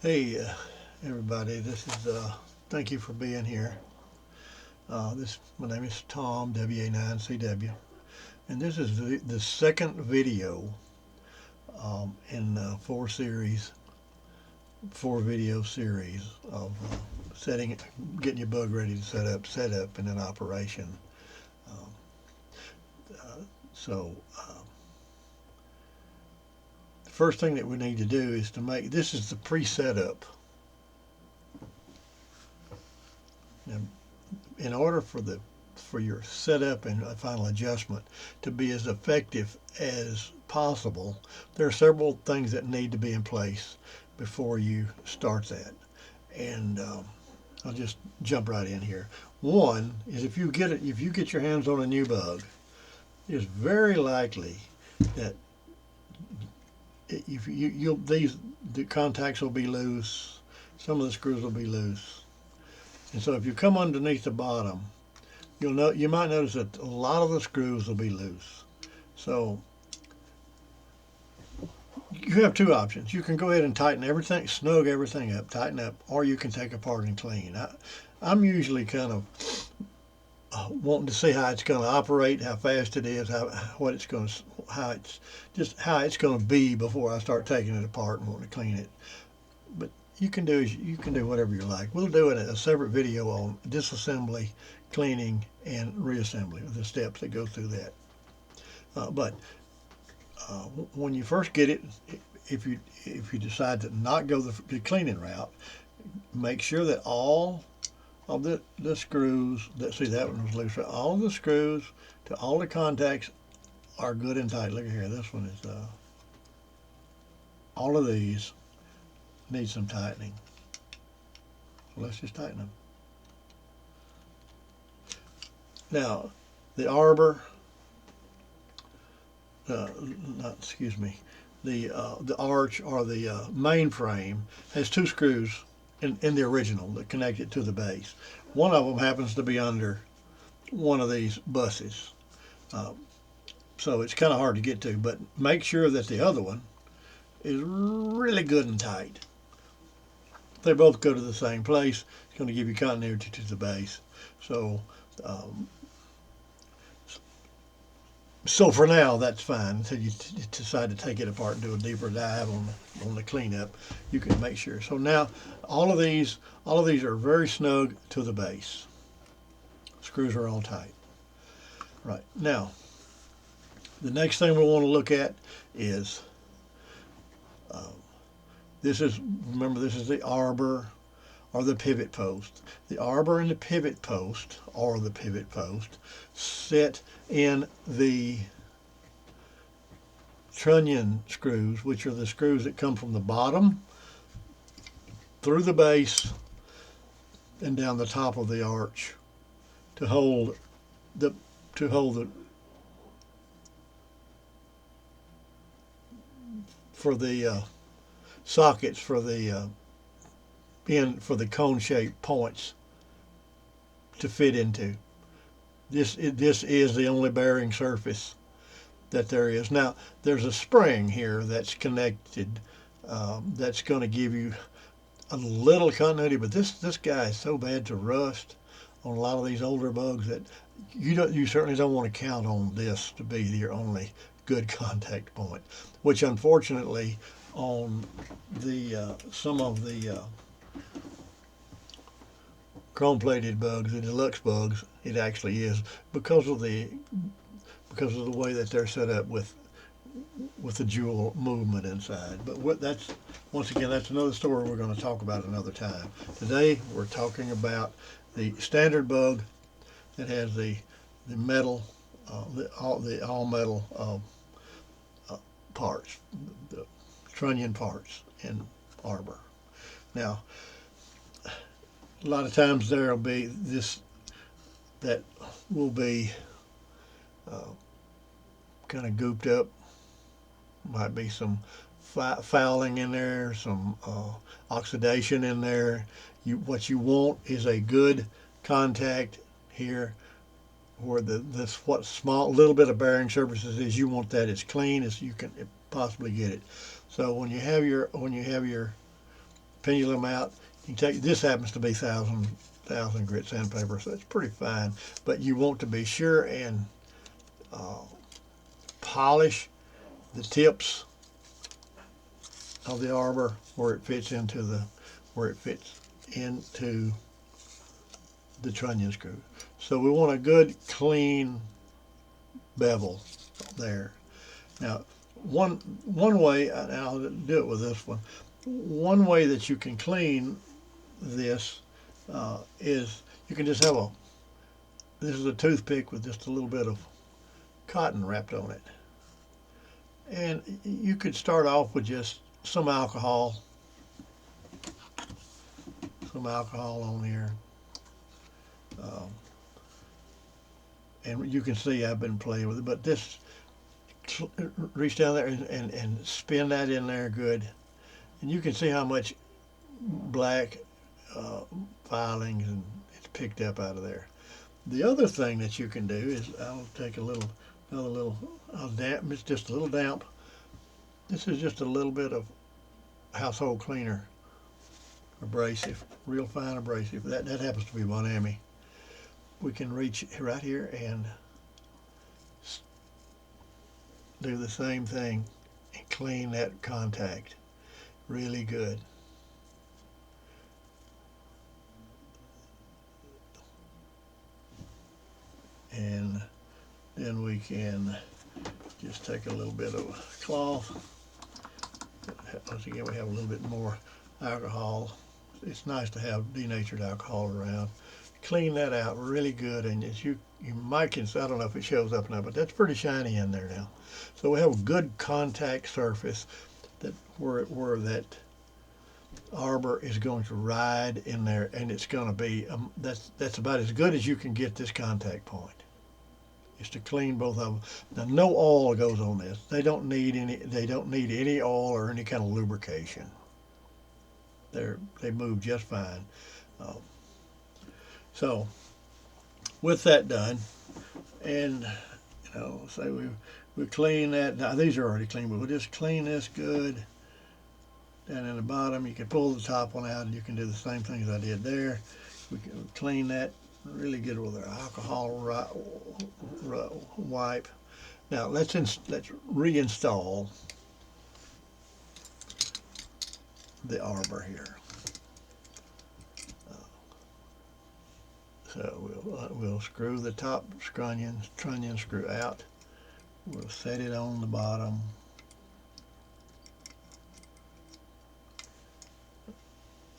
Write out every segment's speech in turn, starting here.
Hey, everybody. This is thank you for being here. My name is Tom WA9CW, and this is the second video in four video series of getting your bug ready to set up in an operation. Um, so, the first thing that we need to do is to make this is the pre-setup. Now, in order for your setup and final adjustment to be as effective as possible, there are several things that need to be in place before you start that. And I'll just jump right in here. One is if you get your hands on a new bug, it's very likely that if you'll these the contacts will be loose, some of the screws will be loose, and so if you come underneath the bottom, you might notice that a lot of the screws will be loose. So you have two options. You can go ahead and tighten everything, snug everything up, tighten up, or you can take apart and clean. I'm usually kind of wanting to see how it's going to operate, how fast it is, what it's going to, how it's going to be before I start taking it apart and wanting to clean it. But you can do whatever you like. We'll do a separate video on disassembly, cleaning, and reassembly, the steps that go through that. But when you first get it, if you decide to not go the cleaning route, make sure that all of the screws that one was loose. All of the screws to all the contacts are good and tight. Look at here. This one is all of these need some tightening. So let's just tighten them. Now, the arbor, not excuse me, the arch or the main frame has two screws in the original that connect it to the base. One of them happens to be under one of these buses, uh, so it's kind of hard to get to. But make sure that the other one is really good and tight. They both go to the same place. It's going to give you continuity to the base. So, um, so for now, that's fine until you decide to take it apart and do a deeper dive on the cleanup. You can make sure. So now, all of these are very snug to the base. Screws are all tight. Right now, the next thing we want to look at is um, remember this is the arbor or the pivot post. The arbor and the pivot post, sit in the trunnion screws, which are the screws that come from the bottom through the base and down the top of the arch to hold the to hold the for the sockets for the cone shaped points to fit into. This is the only bearing surface that there is. Now, there's a spring here that's connected that's going to give you a little continuity, but this guy is so bad to rust on a lot of these older bugs that you certainly don't want to count on this to be your only good contact point, which unfortunately on the some of the chrome plated bugs, the deluxe bugs, it actually is because of the way that they're set up with the jewel movement inside. But that's once again that's another story we're going to talk about another time. Today we're talking about the standard bug that has the metal the all metal parts, the trunnion parts in arbor. Now, a lot of times there'll be this that will be uh, kind of gooped up. Might be some fouling in there, some oxidation in there. What you want is a good contact here where this what small little bit of bearing surfaces is. You want that as clean as you can possibly get it. So when you have your pendulum out. You take this happens to be thousand grit sandpaper, so it's pretty fine. But you want to be sure and uh, polish the tips of the arbor where it fits into the trunnion screw. So we want a good clean bevel there. Now, one way, and I'll do it with this one. One way that you can clean this is you can just have this is a toothpick with just a little bit of cotton wrapped on it. And you could start off with just some alcohol on here. And you can see I've been playing with it, but this, reach down there and spin that in there good. And you can see how much black filings and it's picked up out of there. The other thing that you can do is I'll take another little, it's just a little damp. This is just a little bit of household cleaner abrasive, real fine abrasive. That happens to be 1 Ami. We can reach right here and do the same thing and clean that contact really good. And then we can just take a little bit of cloth. Once again, we have a little bit more alcohol. It's nice to have denatured alcohol around. Clean that out really good, and as you might can, I don't know if it shows up now, but that's pretty shiny in there now. So we have a good contact surface that where that arbor is going to ride in there, and it's going to be that's about as good as you can get this contact point. Is to clean both of them. Now, no oil goes on this. They don't need any oil or any kind of lubrication. They move just fine. So with that done, and say we clean that. Now these are already clean, but we'll just clean this good. Down in the bottom, you can pull the top one out, and you can do the same thing as I did there. We can clean that really good with our alcohol wipe. Now let's reinstall the arbor here. So we'll screw the top trunnion screw out. We'll set it on the bottom.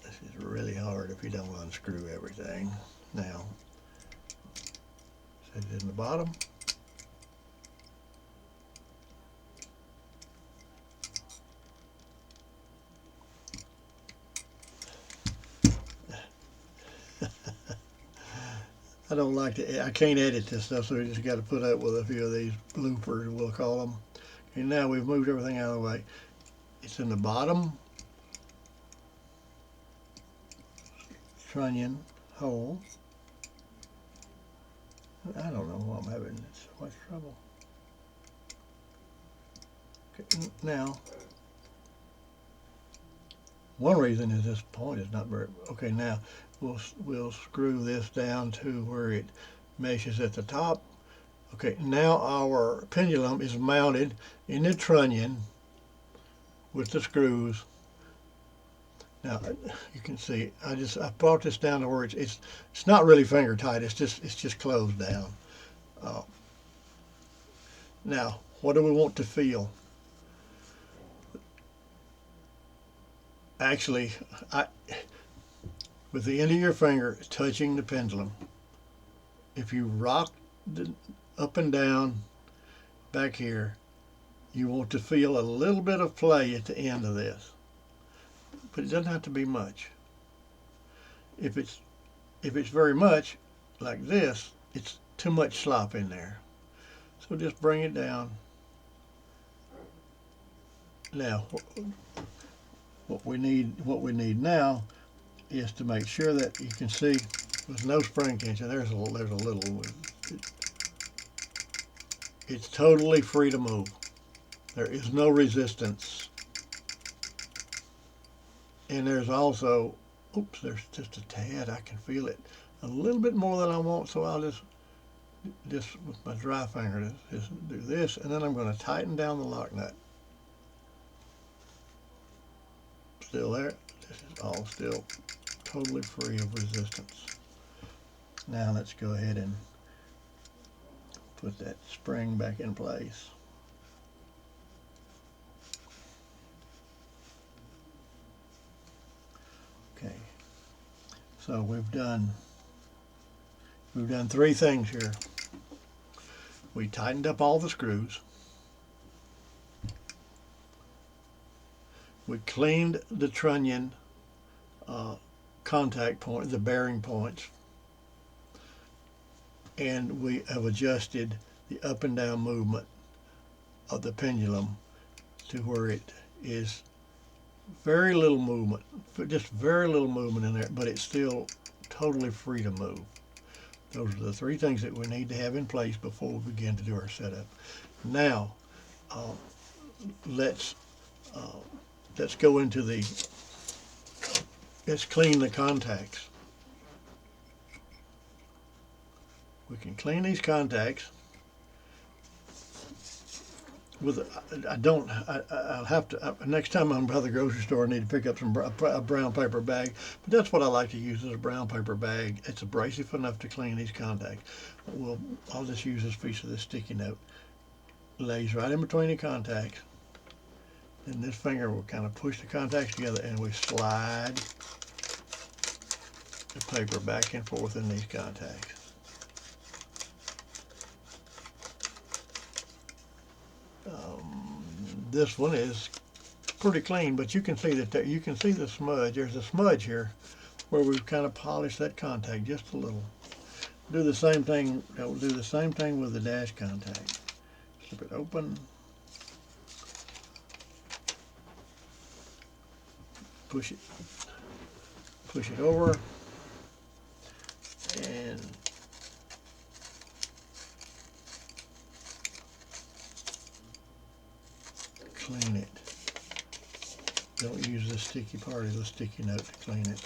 This is really hard if you don't unscrew everything. Now, set it in the bottom. I don't like to, I can't edit this stuff, so we just got to put up with a few of these bloopers, we'll call them. And now we've moved everything out of the way. It's in the bottom trunnion hole. I don't know why I'm having so much trouble. Okay, now, one reason is this point is not very, okay, now we'll screw this down to where it meshes at the top. Okay, now our pendulum is mounted in the trunnion with the screws. Now you can see I brought this down to where it's not really finger tight. It's just closed down. Now what do we want to feel? Actually, with the end of your finger touching the pendulum, if you rock up and down back here, you want to feel a little bit of play at the end of this, but it doesn't have to be much. If it's very much like this, it's too much slop in there. So just bring it down. Now what we need now is to make sure that you can see there's no spring tension. There's a little. It's totally free to move. There is no resistance And there's also, oops, there's just a tad, I can feel it a little bit more than I want, so I'll just with my dry finger just do this, and then I'm going to tighten down the lock nut. Still there. This is all still totally free of resistance. Now let's go ahead and put that spring back in place. Okay, so we've done three things here. We tightened up all the screws. We cleaned the trunnion contact point, the bearing points, and we have adjusted the up and down movement of the pendulum to where it is very little movement, just very little movement in there, but it's still totally free to move. Those are the three things that we need to have in place before we begin to do our setup. Now, let's go into let's clean the contacts. We can clean these contacts with, I'll have to, next time I'm by the grocery store, I need to pick up a brown paper bag, but that's what I like to use, is a brown paper bag. It's abrasive enough to clean these contacts. I'll just use this piece of this sticky note. Lays right in between the contacts, and this finger will kind of push the contacts together, and we slide the paper back and forth in these contacts. This one is pretty clean, but you can see that you can see the smudge. There's a smudge here where we've kind of polished that contact just a little. Do the same thing. We'll do the same thing with the dash contact. Slip it open. Push it over, and clean it. Don't use the sticky part of the sticky note to clean it.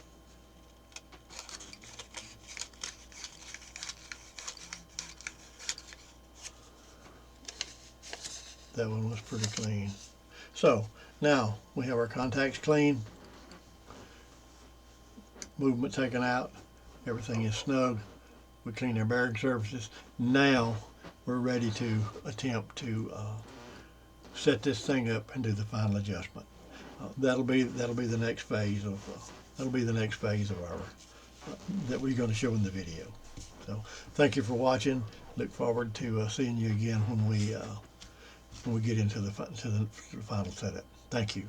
That one was pretty clean. So now we have our contacts clean, movement taken out, everything is snug. We clean our bearing surfaces. Now we're ready to attempt to set this thing up and do the final adjustment. That'll be the next phase of our that we're going to show in the video. So thank you for watching. Look forward to seeing you again when we get into the final setup. Thank you.